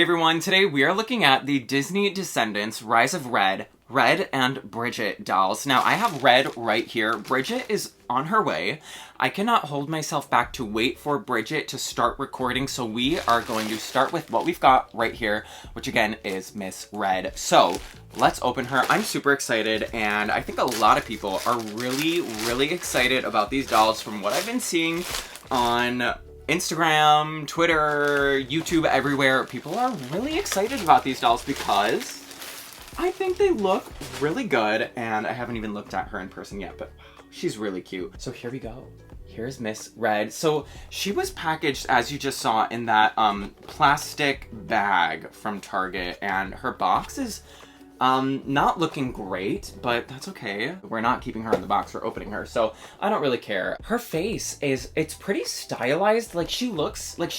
Hey everyone, today we are looking at the Disney Descendants Rise of Red and Bridget dolls. Now, I have Red right here. Bridget is on her way. I cannot hold myself back to wait for Bridget to start recording, so we are going to start with what we've got right here, which again is Miss Red. So, let's open her. I'm super excited, and I think a lot of people are really excited about these dolls from what I've been seeing on Instagram, Twitter, YouTube, everywhere. People are really excited about these dolls because I think they look really good, and I haven't even looked at her in person yet, but wow, she's really cute. So here we go. Here's Miss Red. So she was packaged, as you just saw, in that plastic bag from Target, and her box is not looking great, but that's okay. We're not keeping her in the box, we're opening her, so I don't really care. Her face it's pretty stylized. Like, she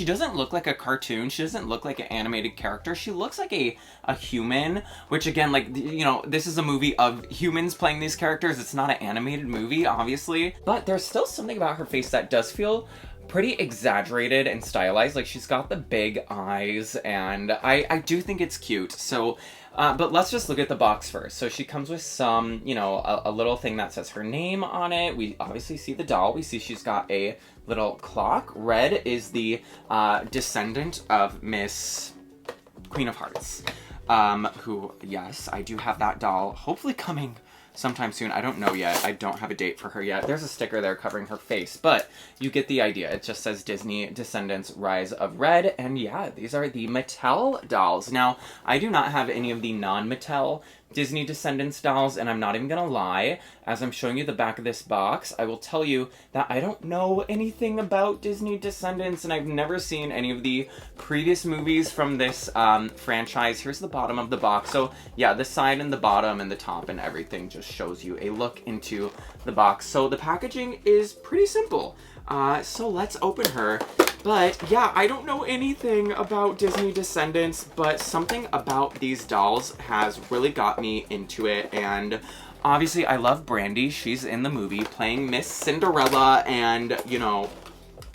doesn't look like a cartoon. She doesn't look like an animated character. She looks like a human, which again, like, you know, this is a movie of humans playing these characters. It's not an animated movie, obviously, but there's still something about her face that does feel pretty exaggerated and stylized. Like, she's got the big eyes, and I do think it's cute. So but let's just look at the box first. So she comes with some, you know, a little thing that says her name on it. We obviously see the doll. We see she's got a little clock. Red is the descendant of Miss Queen of Hearts, who, yes, I do have that doll, hopefully coming sometime soon. I don't know yet. I don't have a date for her yet. There's a sticker there covering her face, but you get the idea. It just says Disney Descendants Rise of Red, and yeah, these are the Mattel dolls. Now, I do not have any of the non-Mattel Disney Descendants dolls, and I'm not even gonna lie. As I'm showing you the back of this box, I will tell you that I don't know anything about Disney Descendants, and I've never seen any of the previous movies from this franchise. Here's the bottom of the box. So yeah, the side and the bottom and the top and everything just shows you a look into the box. So the packaging is pretty simple. So let's open her. But yeah, I don't know anything about Disney Descendants, but something about these dolls has really got me into it. And obviously I love Brandy. She's in the movie playing Miss Cinderella, and you know,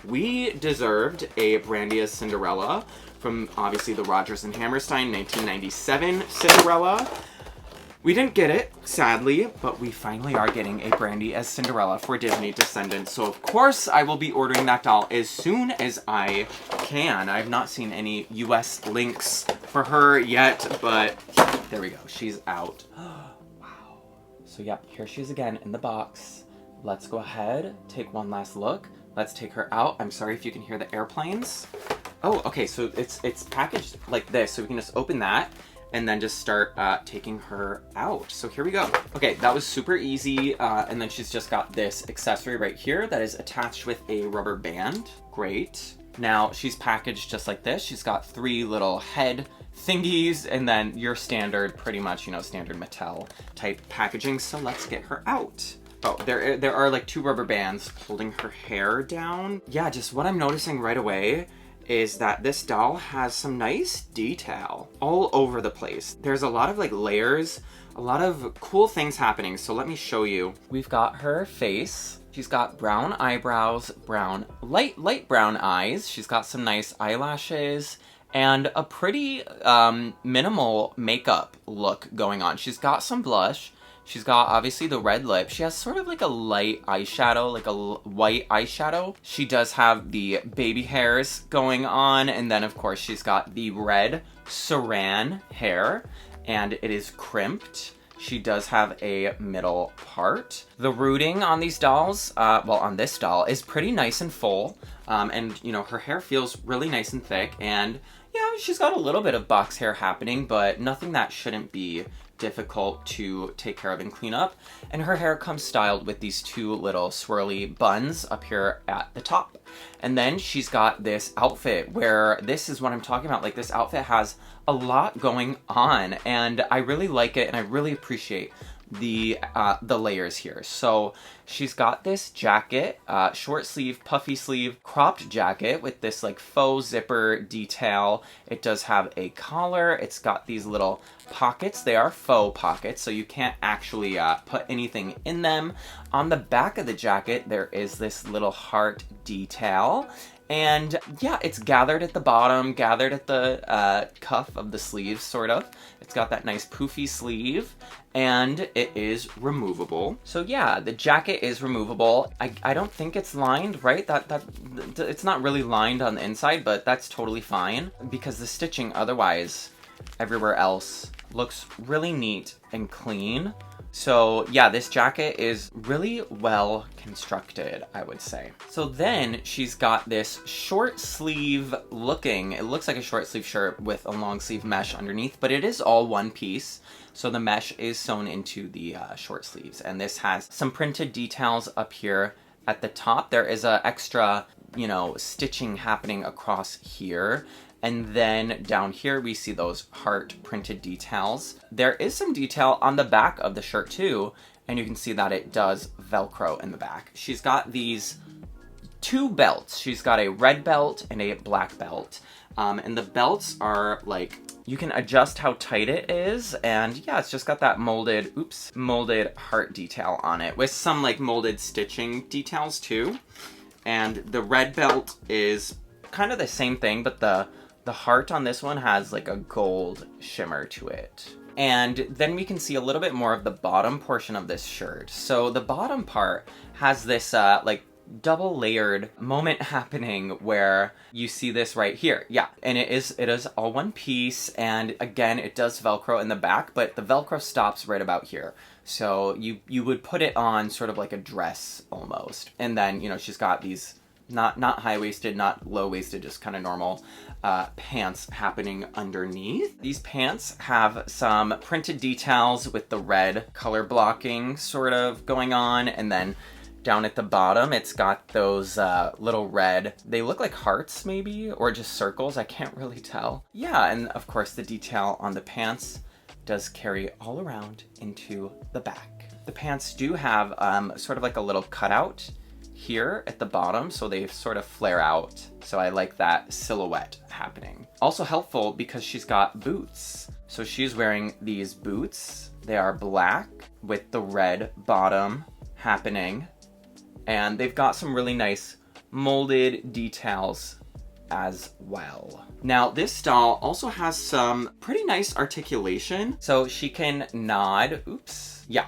we deserved a Brandy as Cinderella from obviously the Rodgers and Hammerstein 1997 Cinderella. We didn't get it, sadly, but we finally are getting a Brandy as Cinderella for Disney Descendants. So of course I will be ordering that doll as soon as I can. I've not seen any US links for her yet, but there we go. She's out. Wow. So yeah, here she is again in the box. Let's go ahead, take one last look. Let's take her out. I'm sorry if you can hear the airplanes. Oh, okay, so it's packaged like this, so we can just open that and then just start taking her out. So here we go. Okay, that was super easy. And then she's just got this accessory right here that is attached with a rubber band. Great. Now she's packaged just like this. She's got 3 little head thingies, and then your standard, pretty much, you know, standard Mattel type packaging. So let's get her out. Oh, there are like 2 rubber bands holding her hair down. Yeah, just what I'm noticing right away is that this doll has some nice detail all over the place. There's a lot of like layers, a lot of cool things happening. So let me show you. We've got her face. She's got brown eyebrows, light brown eyes. She's got some nice eyelashes and a pretty minimal makeup look going on. She's got some blush. She's got, obviously, the red lip. She has sort of like a light eyeshadow, like a white eyeshadow. She does have the baby hairs going on. And then, of course, she's got the red saran hair. And it is crimped. She does have a middle part. The rooting on these dolls, well, on this doll, is pretty nice and full. And, you know, her hair feels really nice and thick. And, yeah, she's got a little bit of box hair happening, but nothing that shouldn't be difficult to take care of and clean up. And her hair comes styled with these 2 little swirly buns up here at the top. And then she's got this outfit where this is what I'm talking about. Like, this outfit has a lot going on, and I really like it, and I really appreciate the layers here. So she's got this jacket, short sleeve, puffy sleeve, cropped jacket with this like faux zipper detail. It does have a collar. It's got these little pockets. They are faux pockets, so you can't actually put anything in them. On the back of the jacket, there is this little heart detail. And yeah, it's gathered at the bottom, gathered at the cuff of the sleeves, sort of. It's got that nice poofy sleeve, and it is removable. So yeah, the jacket is removable. I don't think it's lined, right? It's not really lined on the inside, but that's totally fine because the stitching otherwise everywhere else looks really neat and clean. So yeah, this jacket is really well constructed, I would say. So then she's got this short sleeve looking, it looks like a short sleeve shirt with a long sleeve mesh underneath, but it is all one piece. So the mesh is sewn into the short sleeves. And this has some printed details up here at the top. There is a extra, you know, stitching happening across here. And then down here, we see those heart printed details. There is some detail on the back of the shirt too. And you can see that it does Velcro in the back. She's got these two belts. She's got a red belt and a black belt. And the belts are like, you can adjust how tight it is. And yeah, it's just got that molded heart detail on it with some like molded stitching details too. And the red belt is kind of the same thing, but the heart on this one has like a gold shimmer to it. And then we can see a little bit more of the bottom portion of this shirt. So the bottom part has this like double layered moment happening where you see this right here. Yeah, and it is all one piece, and again it does Velcro in the back, but the Velcro stops right about here. So you would put it on sort of like a dress almost. And then, you know, she's got these not high-waisted, not low-waisted, just kind of normal pants happening underneath. These pants have some printed details with the red color blocking sort of going on, and then down at the bottom it's got those little red, they look like hearts maybe, or just circles, I can't really tell. Yeah, and of course the detail on the pants does carry all around into the back. The pants do have sort of like a little cutout here at the bottom, so they sort of flare out. So I like that silhouette happening. Also helpful because she's got boots. So she's wearing these boots. They are black with the red bottom happening. And they've got some really nice molded details as well. Now this doll also has some pretty nice articulation. So she can nod,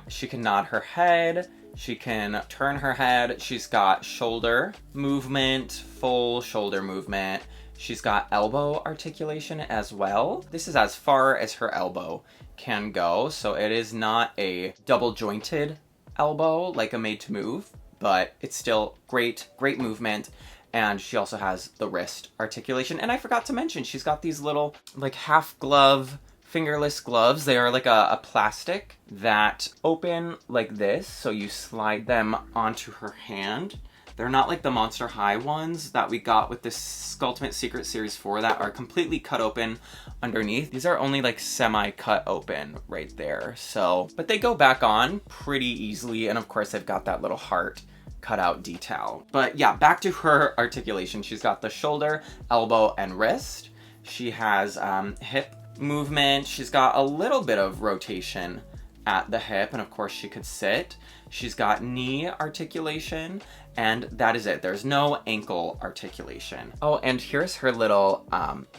she can nod her head. She can turn her head. She's got shoulder movement, full shoulder movement. She's got elbow articulation as well. This is as far as her elbow can go. So it is not a double jointed elbow like a Made to Move, but it's still great movement. And she also has the wrist articulation. And I forgot to mention, she's got these little like half glove, fingerless gloves. They are like a plastic that open like this, so you slide them onto her hand. They're not like the Monster High ones that we got with this Skulltimate Secret Series 4 that are completely cut open underneath. These are only like semi-cut open right there. So, but they go back on pretty easily, and of course they've got that little heart cutout detail. But yeah, back to her articulation. She's got the shoulder, elbow, and wrist. She has hip movement. She's got a little bit of rotation at the hip, and of course she could sit. She's got knee articulation, and that is it. There's no ankle articulation. Oh, and here's her little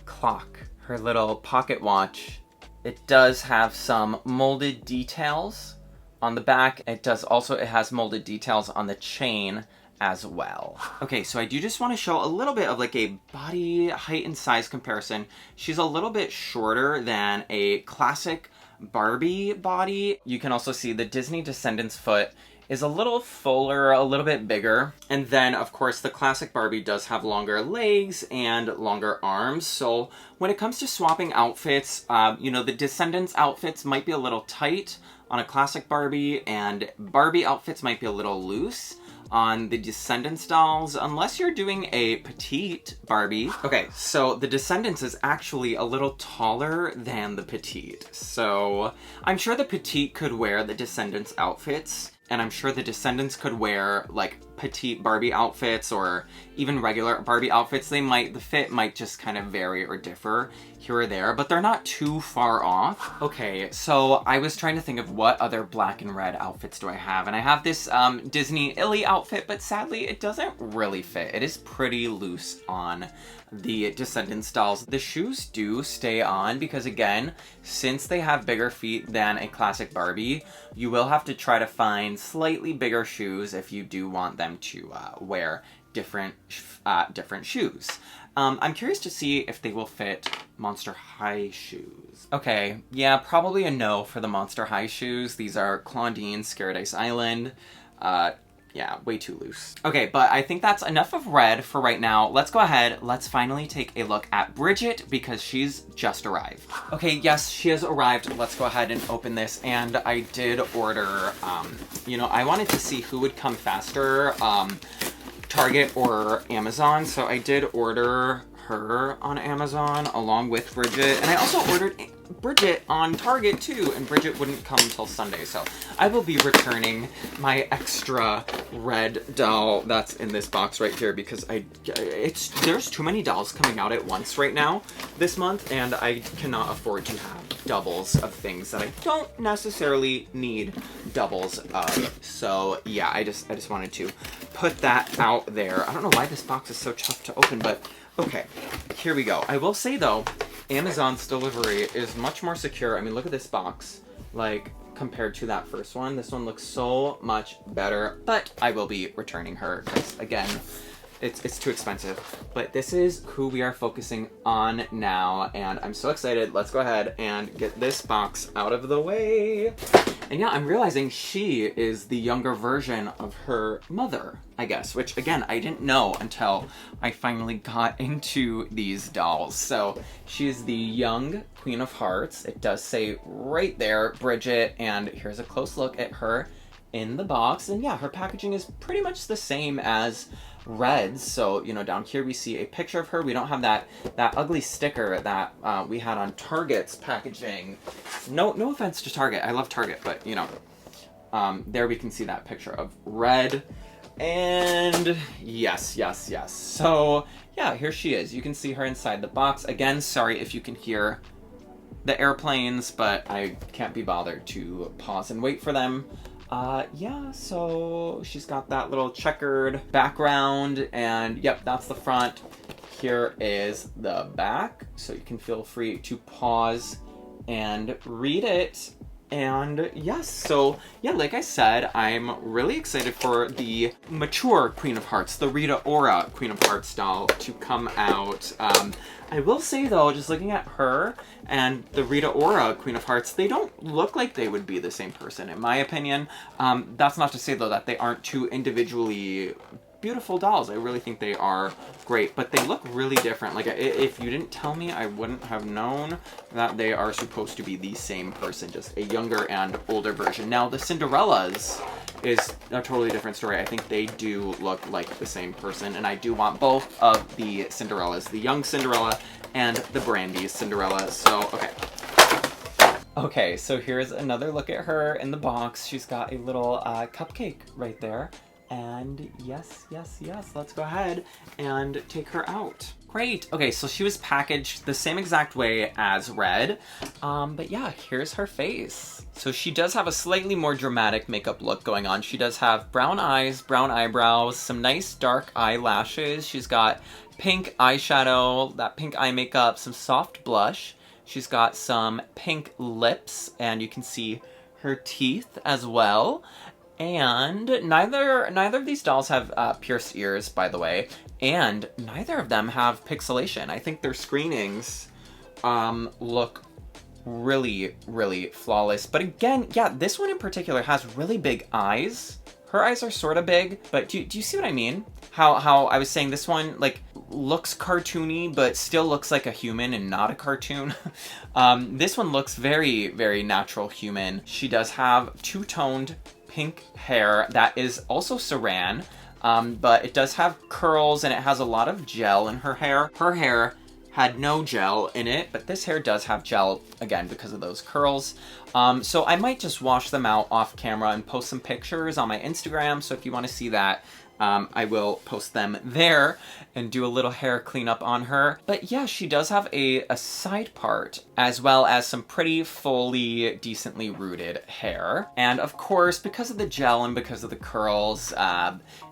clock, her little pocket watch. It does have some molded details on the back. It has molded details on the chain as well. Okay, so I do just want to show a little bit of like a body height and size comparison. She's a little bit shorter than a classic Barbie body. You can also see the Disney Descendants foot is a little fuller, a little bit bigger. And then of course the classic Barbie does have longer legs and longer arms. So when it comes to swapping outfits, you know, the Descendants outfits might be a little tight on a classic Barbie, and Barbie outfits might be a little loose on the Descendants dolls, unless you're doing a petite Barbie. Okay, so the Descendants is actually a little taller than the petite. So I'm sure the petite could wear the Descendants outfits, and I'm sure the Descendants could wear like petite Barbie outfits or even regular Barbie outfits, the fit might just kind of vary or differ here or there, but they're not too far off. Okay, so I was trying to think of what other black and red outfits do I have, and I have this Disney Illy outfit, but sadly it doesn't really fit. It is pretty loose on the Descendants dolls. The shoes do stay on because, again, since they have bigger feet than a classic Barbie, you will have to try to find slightly bigger shoes if you do want them to wear different shoes. I'm curious to see if they will fit Monster High shoes. Okay, yeah, probably a no for the Monster High shoes. These are Claudine, Scared Island. Yeah, way too loose. Okay, but I think that's enough of red for right now. Let's go ahead. Let's finally take a look at Bridget because she's just arrived. Okay, yes, she has arrived. Let's go ahead and open this. And I did order, you know, I wanted to see who would come faster, Target or Amazon. So I did order her on Amazon along with Bridget. And I also ordered Bridget on Target too, and Bridget wouldn't come until Sunday, so I will be returning my extra red doll that's in this box right here because there's too many dolls coming out at once right now this month, and I cannot afford to have doubles of things that I don't necessarily need doubles of. So yeah, I just wanted to put that out there. I don't know why this box is so tough to open, but okay, here we go. I will say though, Amazon's delivery is much more secure. I mean, look at this box, like, compared to that first one. This one looks so much better, but I will be returning her because, again, it's too expensive. But this is who we are focusing on now, and I'm so excited. Let's go ahead and get this box out of the way. And yeah, I'm realizing she is the younger version of her mother, I guess, which again, I didn't know until I finally got into these dolls. So she's the young Queen of Hearts. It does say right there, Bridget, and here's a close look at her in the box. And yeah, her packaging is pretty much the same as Red's. So, you know, down here we see a picture of her. We don't have that ugly sticker that we had on Target's packaging. No offense to Target. I love Target, but you know, there we can see that picture of Red. And yes. So yeah, here she is. You can see her inside the box. Again, sorry if you can hear the airplanes, but I can't be bothered to pause and wait for them. Yeah, so she's got that little checkered background, and yep, that's the front. Here is the back, so you can feel free to pause and read it. And yes, so yeah, like I said, I'm really excited for the mature Queen of Hearts, the Rita Ora Queen of Hearts doll to come out. I will say though, just looking at her and the Rita Ora Queen of Hearts, they don't look like they would be the same person, in my opinion. That's not to say though that they aren't two individually beautiful dolls. I really think they are great, but they look really different. Like, if you didn't tell me, I wouldn't have known that they are supposed to be the same person, just a younger and older version. Now, the Cinderellas is a totally different story. I think they do look like the same person, and I do want both of the Cinderellas, the young Cinderella and the Brandy Cinderella. So, okay. Okay, so here's another look at her in the box. She's got a little cupcake right there. And yes, let's go ahead and take her out. Great. Okay, so she was packaged the same exact way as Red. But yeah, here's her face. So she does have a slightly more dramatic makeup look going on. She does have brown eyes, brown eyebrows, some nice dark eyelashes. She's got pink eyeshadow, that pink eye makeup, some soft blush. She's got some pink lips, and you can see her teeth as well. And neither of these dolls have pierced ears, by the way, and neither of them have pixelation. I think their screenings look really, really flawless. But again, yeah, this one in particular has really big eyes. Her eyes are sort of big, but do you see what I mean? How I was saying this one, like, looks cartoony, but still looks like a human and not a cartoon. This one looks very, very natural human. She does have two-toned pink hair that is also saran, but it does have curls and it has a lot of gel in her hair. Her hair had no gel in it, but this hair does have gel, again, because of those curls. So I might just wash them out off camera and post some pictures on my Instagram, so if you want to see that, I will post them there and do a little hair cleanup on her. But yeah, she does have a side part, as well as some pretty fully, decently rooted hair. And of course, because of the gel and because of the curls,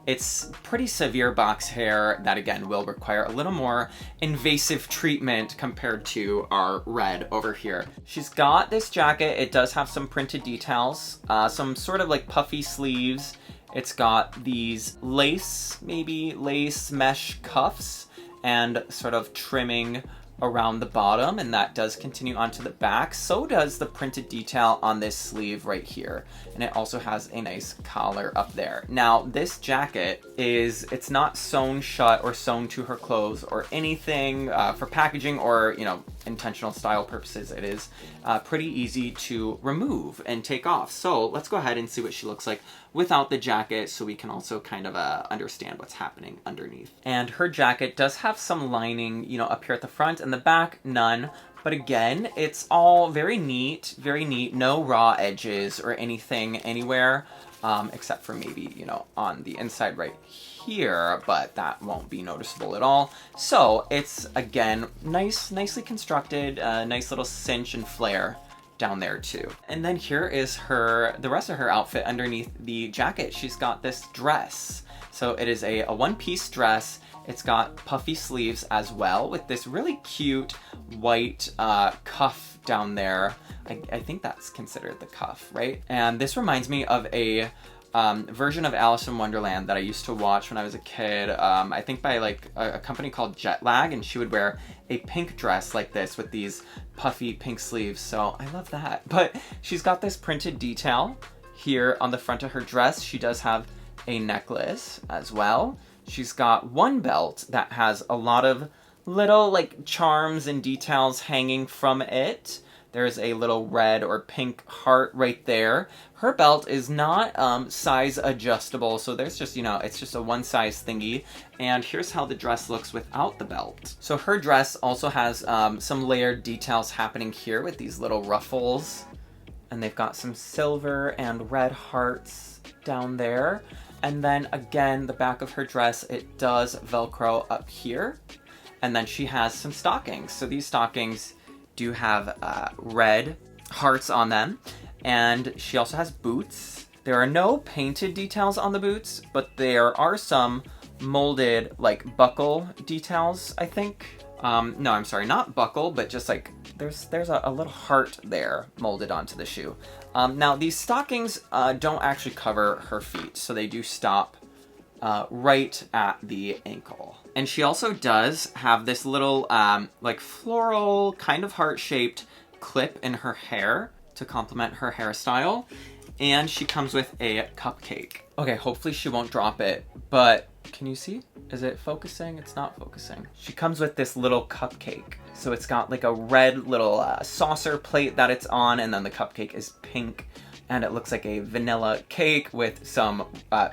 it's pretty severe box hair that, again, will require a little more invasive treatment compared to our Red over here. She's got this jacket. It does have some printed details, some sort of like puffy sleeves. It's got these lace mesh cuffs and sort of trimming around the bottom, and that does continue onto the back. So does the printed detail on this sleeve right here. And it also has a nice collar up there. Now, this jacket it's not sewn shut or sewn to her clothes or anything for packaging or, you know, intentional style purposes. It is pretty easy to remove and take off. So let's go ahead and see what she looks like without the jacket, so we can also kind of understand what's happening underneath. And her jacket does have some lining, you know, up here at the front, and the back, none. But again, it's all very neat, no raw edges or anything anywhere, except for maybe, you know, on the inside right here, but that won't be noticeable at all. So it's, again, nicely constructed, nice little cinch and flare down there too. And then here is the rest of her outfit underneath the jacket. She's got this dress. So it is a one-piece dress. It's got puffy sleeves as well with this really cute white cuff down there. I think that's considered the cuff, right? And this reminds me of a version of Alice in Wonderland that I used to watch when I was a kid. I think by like a company called Jet Lag, and she would wear a pink dress like this with these puffy pink sleeves. So I love that. But she's got this printed detail here on the front of her dress. She does have a necklace as well. She's got one belt that has a lot of little like charms and details hanging from it. There's a little red or pink heart right there. Her belt is not size adjustable, so there's just, you know, it's just a one size thingy. And here's how the dress looks without the belt. So her dress also has some layered details happening here with these little ruffles. And they've got some silver and red hearts down there. And then again, the back of her dress, it does Velcro up here. And then she has some stockings. So these stockings do have red hearts on them. And she also has boots. There are no painted details on the boots, but there are some molded like buckle details, I think. No, I'm sorry, not buckle, but just like there's a little heart there molded onto the shoe. Now these stockings don't actually cover her feet, so they do stop right at the ankle. And she also does have this little like floral kind of heart-shaped clip in her hair to complement her hairstyle. And she comes with a cupcake. Okay, hopefully she won't drop it, but can you see? Is it focusing? It's not focusing. She comes with this little cupcake. So it's got like a red little saucer plate that it's on, and then the cupcake is pink, and it looks like a vanilla cake with some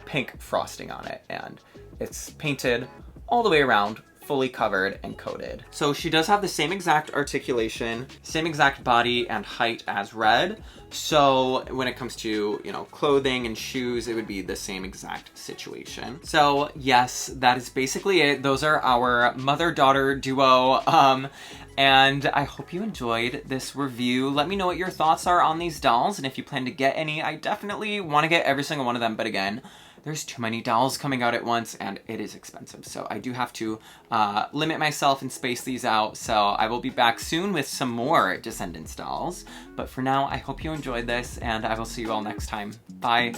pink frosting on it, and it's painted all the way around, fully covered and coated. So she does have the same exact articulation, same exact body and height as Red. So when it comes to, you know, clothing and shoes, it would be the same exact situation. So yes, that is basically it. Those are our mother-daughter duo. And I hope you enjoyed this review. Let me know what your thoughts are on these dolls, and if you plan to get any. I definitely want to get every single one of them, but again, there's too many dolls coming out at once, and it is expensive. So I do have to limit myself and space these out. So I will be back soon with some more Descendants dolls. But for now, I hope you enjoyed this, and I will see you all next time. Bye.